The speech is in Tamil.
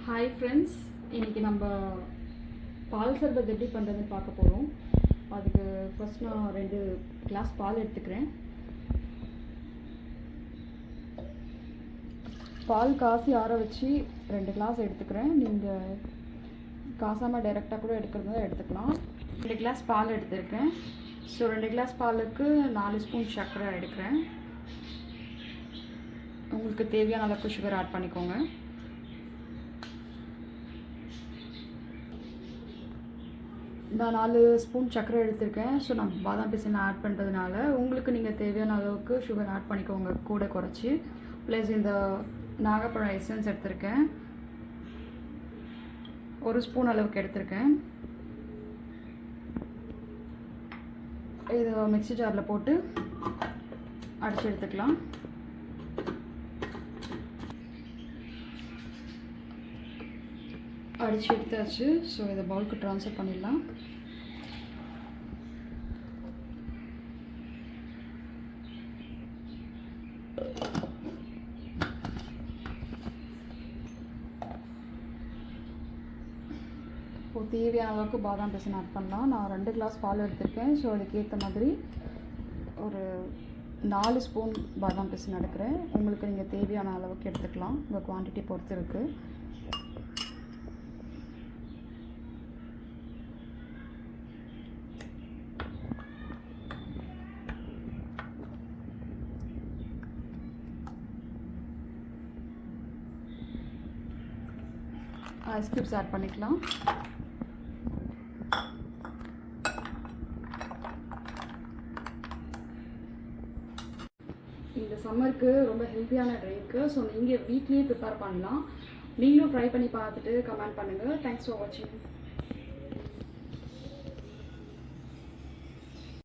ஹாய் ஃப்ரெண்ட்ஸ், இன்றைக்கி நம்ம பால் சர்பத் எப்படி பண்ணுறதுன்னு பார்க்க போகிறோம். அதுக்கு ஃபஸ்ட் நான் 2 கிளாஸ் பால் எடுத்துக்கிறேன். பால் காசி ஆற வச்சு 2 கிளாஸ் எடுத்துக்கிறேன். நீங்கள் காசாமல் டைரெக்டாக கூட எடுக்கிறதா எடுத்துக்கலாம். 2 கிளாஸ் பால் எடுத்துருக்கேன். ஸோ 2 கிளாஸ் பாலுக்கு 4 ஸ்பூன் சர்க்கரை எடுக்கிறேன். உங்களுக்கு தேவையான அளவுக்கு சுகர் ஆட் பண்ணிக்கோங்க. நான் 4 ஸ்பூன் சர்க்கரை எடுத்திருக்கேன். ஸோ நான் பாதாம் பிசின் ஆட் பண்ணுறதுனால உங்களுக்கு நீங்கள் தேவையான அளவுக்கு சுகர் ஆட் பண்ணிக்கோங்க, கூட குறைச்சி. ப்ளஸ் இந்த நாகப்பழம் எசன்ஸ் எடுத்திருக்கேன், 1 ஸ்பூன் அளவுக்கு எடுத்திருக்கேன். இதை மிக்ஸி ஜாரில் போட்டு அடித்து எடுத்துக்கலாம். அடித்து எடுத்தாச்சு. ஸோ இதை பவுலுக்கு ட்ரான்ஸ்ஃபர் பண்ணிடலாம். இப்போது தேவையான அளவுக்கு பாதாம் பிசின் ஆட் பண்ணலாம். நான் 2 கிளாஸ் பால் எடுத்திருக்கேன். ஸோ அதுக்கேற்ற மாதிரி ஒரு 4 ஸ்பூன் பாதாம் பிசின் எடுக்கிறேன். உங்களுக்கு நீங்கள் தேவையான அளவுக்கு எடுத்துக்கலாம், உங்கள் குவான்டிட்டி பொறுத்து இருக்குது. ஐஸ் க்யூப்ஸ் ஆட் பண்ணிக்கலாம். இந்த சம்மருக்கு ரொம்ப ஹெல்த்தியான ட்ரிங்க்கு. ஸோ நீங்கள் வீட்லேயே ப்ரிப்பேர் பண்ணலாம். நீங்களும் ட்ரை பண்ணி பார்த்துட்டு கமெண்ட் பண்ணுங்கள். தேங்க்ஸ் ஃபார் வாட்சிங்.